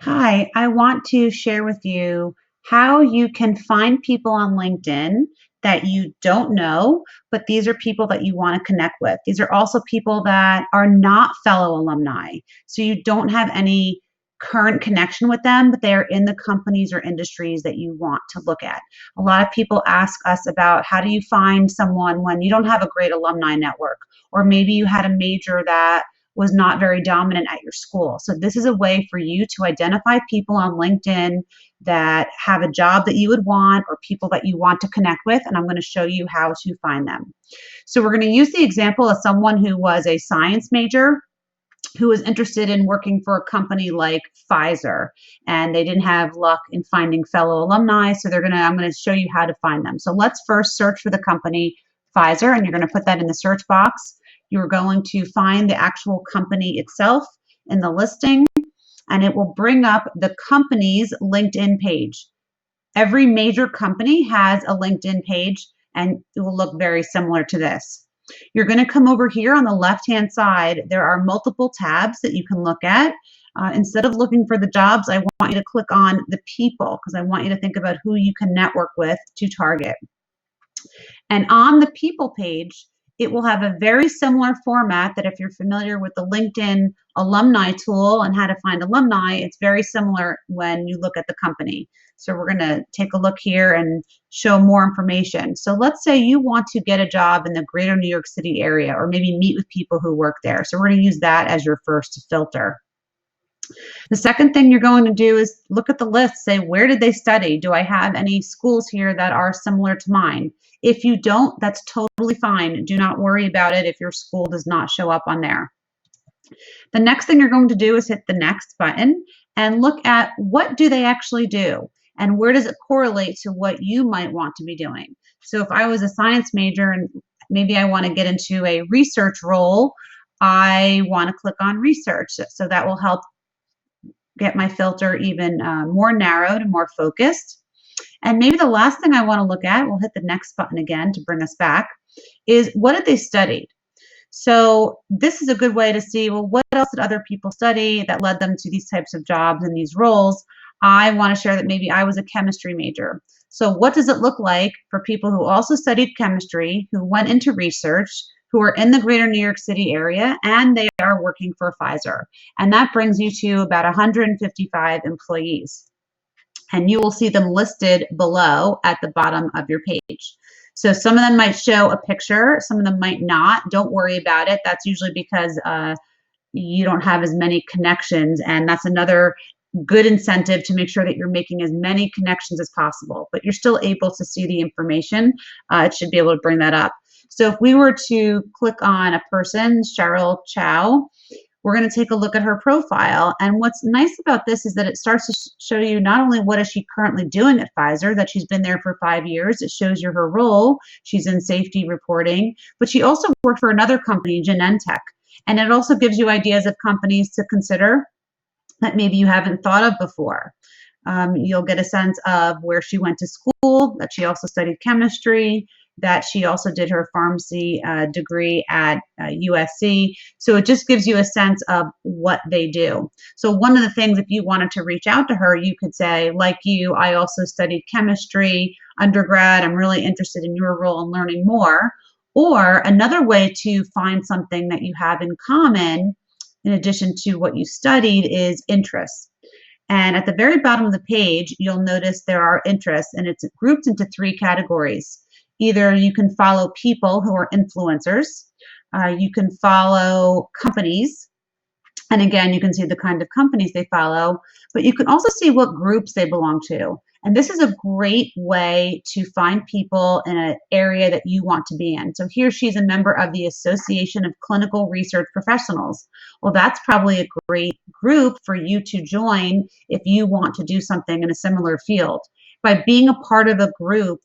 Hi, I want to share with you how you can find people on LinkedIn that you don't know, but these are people that you want to connect with. These are also people that are not fellow alumni. So you don't have any current connection with them, but they are in the companies or industries that you want to look at. A lot of people ask us about how do you find someone when you don't have a great alumni network, or maybe you had a major that was not very dominant at your school. So this is a way for you to identify people on LinkedIn that have a job that you would want or people that you want to connect with. And I'm going to show you how to find them. So we're going to use the example of someone who was a science major who was interested in working for a company like Pfizer, and they didn't have luck in finding fellow alumni. So I'm going to show you how to find them. So let's first search for the company Pfizer, and you're going to put that in the search box. You're going to find the actual company itself in the listing, and it will bring up the company's LinkedIn page. Every major company has a LinkedIn page, and it will look very similar to this. You're going to come over here on the left-hand side. There are multiple tabs that you can look at. Instead of looking for the jobs, I want you to click on the people because I want you to think about who you can network with to target. And on the people page, it will have a very similar format that if you're familiar with the LinkedIn alumni tool and how to find alumni, it's very similar when you look at the company. So we're going to take a look here and show more information. So let's say you want to get a job in the greater New York City area or maybe meet with people who work there. So we're going to use that as your first filter. The second thing you're going to do is look at the list, say, where did they study? Do I have any schools here that are similar to mine? If you don't, that's totally fine. Do not worry about it if your school does not show up on there. The next thing you're going to do is hit the next button and look at what do they actually do and where does it correlate to what you might want to be doing. So if I was a science major and maybe I want to get into a research role, I want to click on research. So that will help get my filter even more narrowed and more focused. And maybe the last thing I want to look at, we'll hit the next button again to bring us back, is what did they study? So this is a good way to see, well, what else did other people study that led them to these types of jobs and these roles? I want to share that maybe I was a chemistry major. So what does it look like for people who also studied chemistry, who went into research, who are in the greater New York City area, and they are working for Pfizer? And that brings you to about 155 employees. And you will see them listed below at the bottom of your page. So some of them might show a picture, some of them might not. Don't worry about it. That's usually because you don't have as many connections, and that's another good incentive to make sure that you're making as many connections as possible, but you're still able to see the information. It should be able to bring that up. So if we were to click on a person, Cheryl Chow, we're going to take a look at her profile. And what's nice about this is that it starts to show you not only what is she currently doing at Pfizer, that she's been there for 5 years. It shows you her role. She's in safety reporting, but she also worked for another company, Genentech. And it also gives you ideas of companies to consider that maybe you haven't thought of before. You'll get a sense of where she went to school, that she also studied chemistry, that she also did her pharmacy degree at USC. So it just gives you a sense of what they do. So one of the things, if you wanted to reach out to her, you could say, like you, I also studied chemistry undergrad. I'm really interested in your role and learning more. Or another way to find something that you have in common, in addition to what you studied, is interests. And at the very bottom of the page, you'll notice there are interests, and it's grouped into 3 categories. Either you can follow people who are influencers, you can follow companies, and again, you can see the kind of companies they follow, but you can also see what groups they belong to. And this is a great way to find people in an area that you want to be in. So here she's a member of the Association of Clinical Research Professionals. Well, that's probably a great group for you to join if you want to do something in a similar field. By being a part of a group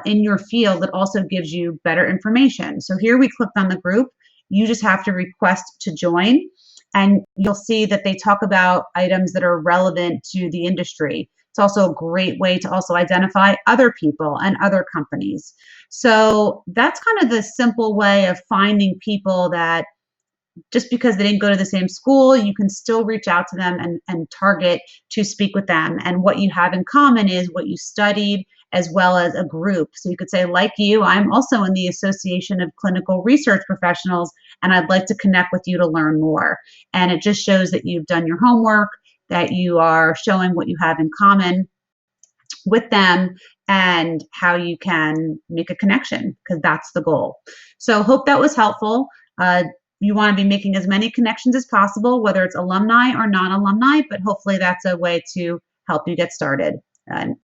in your field, it also gives you better information. So here we clicked on the group. You just have to request to join, and you'll see that they talk about items that are relevant to the industry. It's also a great way to also identify other people and other companies. So that's kind of the simple way of finding people that just because they didn't go to the same school, you can still reach out to them and target to speak with them. And what you have in common is what you studied as well as a group. So you could say, like you, I'm also in the Association of Clinical Research Professionals, and I'd like to connect with you to learn more. And it just shows that you've done your homework, that you are showing what you have in common with them and how you can make a connection, because that's the goal. So hope that was helpful. You want to be making as many connections as possible, whether it's alumni or non-alumni, but hopefully that's a way to help you get started.